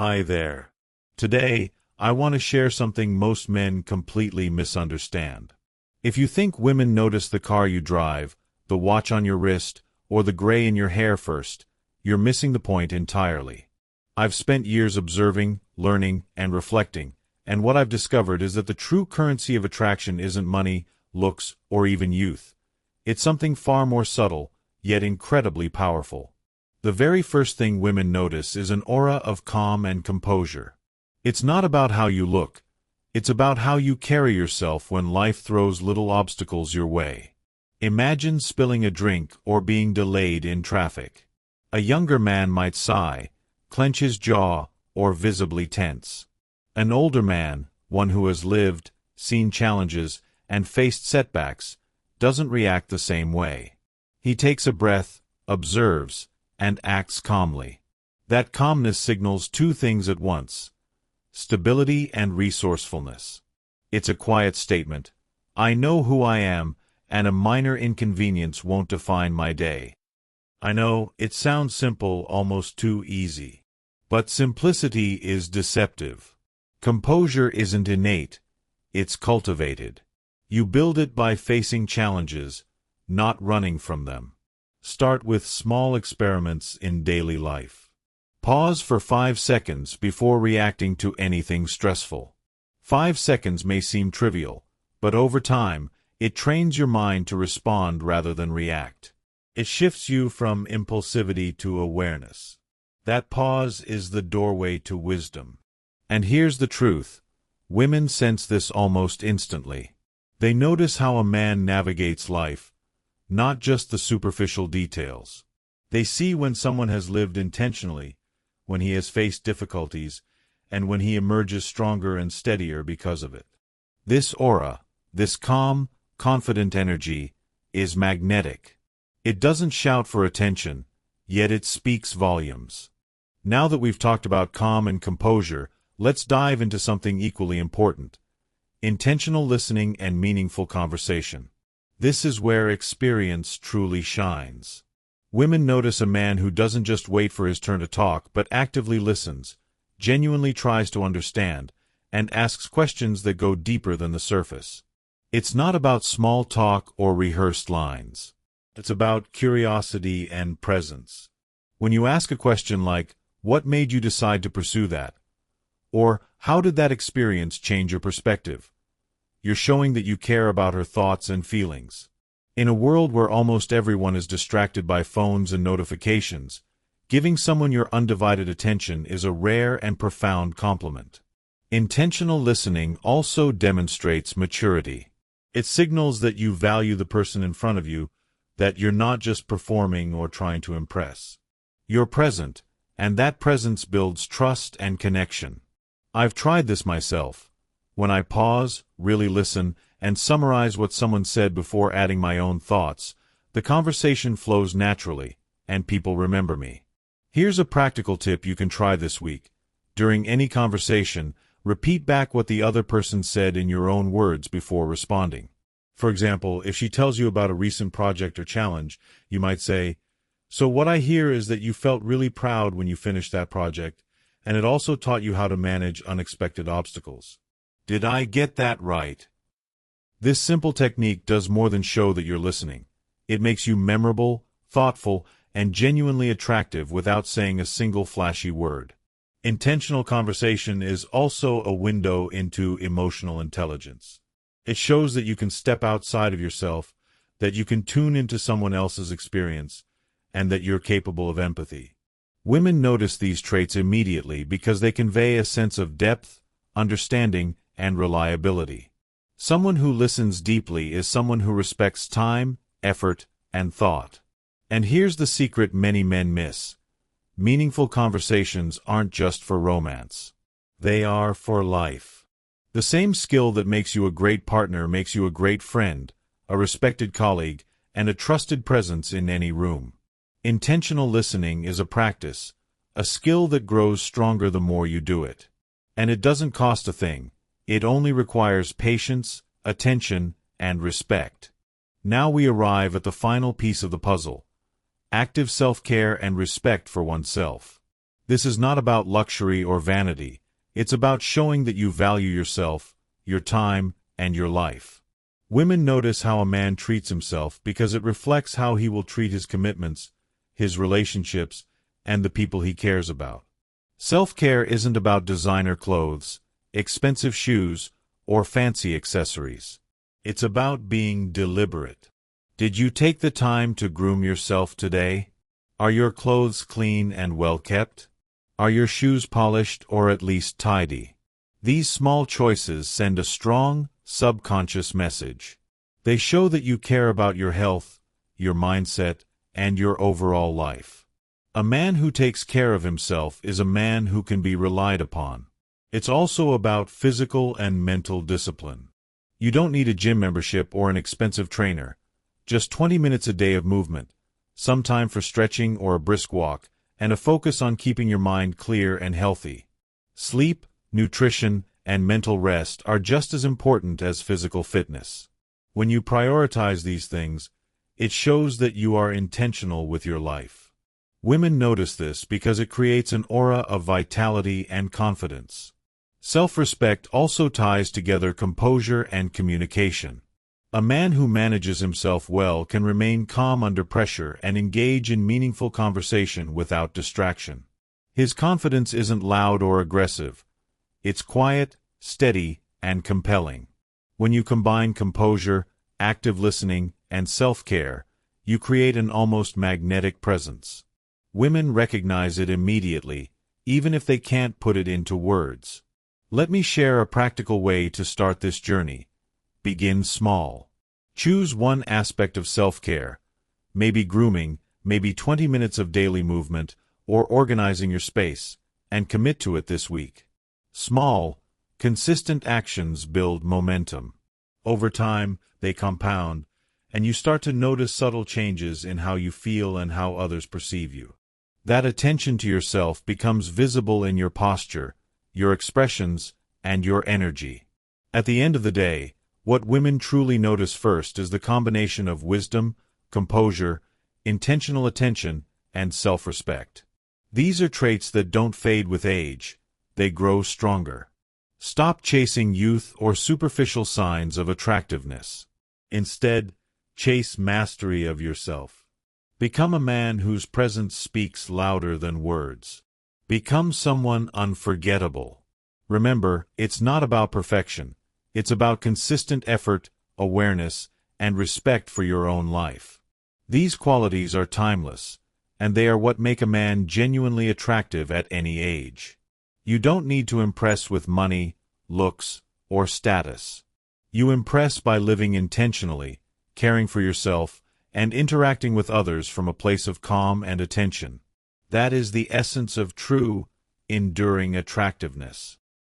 Hi there. Today, I want to share something most men completely misunderstand. If you think women notice the car you drive, the watch on your wrist, or the gray in your hair first, you're missing the point entirely. I've spent years observing, learning, and reflecting, and what I've discovered is that the true currency of attraction isn't money, looks, or even youth. It's something far more subtle, yet incredibly powerful. The very first thing women notice is an aura of calm and composure. It's not about how you look. It's about how you carry yourself when life throws little obstacles your way. Imagine spilling a drink or being delayed in traffic. A younger man might sigh, clench his jaw, or visibly tense. An older man, one who has lived, seen challenges, and faced setbacks, doesn't react the same way. He takes a breath, observes, and acts calmly. That calmness signals two things at once: stability and resourcefulness. It's a quiet statement. I know who I am, and a minor inconvenience won't define my day. I know, it sounds simple, almost too easy. But simplicity is deceptive. Composure isn't innate, it's cultivated. You build it by facing challenges, not running from them. Start with small experiments in daily life. Pause for 5 seconds before reacting to anything stressful. 5 seconds may seem trivial, but over time, it trains your mind to respond rather than react. It shifts you from impulsivity to awareness. That pause is the doorway to wisdom. And here's the truth. Women sense this almost instantly. They notice how a man navigates life, not just the superficial details. They see when someone has lived intentionally, when he has faced difficulties, and when he emerges stronger and steadier because of it. This aura, this calm, confident energy, is magnetic. It doesn't shout for attention, yet it speaks volumes. Now that we've talked about calm and composure, let's dive into something equally important: intentional listening and meaningful conversation. This is where experience truly shines. Women notice a man who doesn't just wait for his turn to talk but actively listens, genuinely tries to understand, and asks questions that go deeper than the surface. It's not about small talk or rehearsed lines. It's about curiosity and presence. When you ask a question like, "What made you decide to pursue that?" or "How did that experience change your perspective?" you're showing that you care about her thoughts and feelings. In a world where almost everyone is distracted by phones and notifications, giving someone your undivided attention is a rare and profound compliment. Intentional listening also demonstrates maturity. It signals that you value the person in front of you, that you're not just performing or trying to impress. You're present, and that presence builds trust and connection. I've tried this myself. When I pause, really listen, and summarize what someone said before adding my own thoughts, the conversation flows naturally, and people remember me. Here's a practical tip you can try this week. During any conversation, repeat back what the other person said in your own words before responding. For example, if she tells you about a recent project or challenge, you might say, "So what I hear is that you felt really proud when you finished that project, and it also taught you how to manage unexpected obstacles. Did I get that right?" This simple technique does more than show that you're listening. It makes you memorable, thoughtful, and genuinely attractive without saying a single flashy word. Intentional conversation is also a window into emotional intelligence. It shows that you can step outside of yourself, that you can tune into someone else's experience, and that you're capable of empathy. Women notice these traits immediately because they convey a sense of depth, understanding, and reliability. Someone who listens deeply is someone who respects time, effort, and thought. And here's the secret many men miss. Meaningful conversations aren't just for romance. They are for life. The same skill that makes you a great partner makes you a great friend, a respected colleague, and a trusted presence in any room. Intentional listening is a practice, a skill that grows stronger the more you do it. And it doesn't cost a thing. It only requires patience, attention, and respect. Now we arrive at the final piece of the puzzle: active self-care and respect for oneself. This is not about luxury or vanity. It's about showing that you value yourself, your time, and your life. Women notice how a man treats himself because it reflects how he will treat his commitments, his relationships, and the people he cares about. Self-care isn't about designer clothes, expensive shoes, or fancy accessories. It's about being deliberate. Did you take the time to groom yourself today? Are your clothes clean and well kept? Are your shoes polished or at least tidy? These small choices send a strong, subconscious message. They show that you care about your health, your mindset, and your overall life. A man who takes care of himself is a man who can be relied upon. It's also about physical and mental discipline. You don't need a gym membership or an expensive trainer. Just 20 minutes a day of movement, some time for stretching or a brisk walk, and a focus on keeping your mind clear and healthy. Sleep, nutrition, and mental rest are just as important as physical fitness. When you prioritize these things, it shows that you are intentional with your life. Women notice this because it creates an aura of vitality and confidence. Self-respect also ties together composure and communication. A man who manages himself well can remain calm under pressure and engage in meaningful conversation without distraction. His confidence isn't loud or aggressive. It's quiet, steady, and compelling. When you combine composure, active listening, and self-care, you create an almost magnetic presence. Women recognize it immediately, even if they can't put it into words. Let me share a practical way to start this journey. Begin small. Choose one aspect of self-care, maybe grooming, maybe 20 minutes of daily movement, or organizing your space, and commit to it this week. Small, consistent actions build momentum. Over time, they compound, and you start to notice subtle changes in how you feel and how others perceive you. That attention to yourself becomes visible in your posture, your expressions, and your energy. At the end of the day, what women truly notice first is the combination of wisdom, composure, intentional attention, and self-respect. These are traits that don't fade with age, they grow stronger. Stop chasing youth or superficial signs of attractiveness. Instead, chase mastery of yourself. Become a man whose presence speaks louder than words. Become someone unforgettable. Remember, it's not about perfection. It's about consistent effort, awareness, and respect for your own life. These qualities are timeless, and they are what make a man genuinely attractive at any age. You don't need to impress with money, looks, or status. You impress by living intentionally, caring for yourself, and interacting with others from a place of calm and attention. That is the essence of true, enduring attractiveness.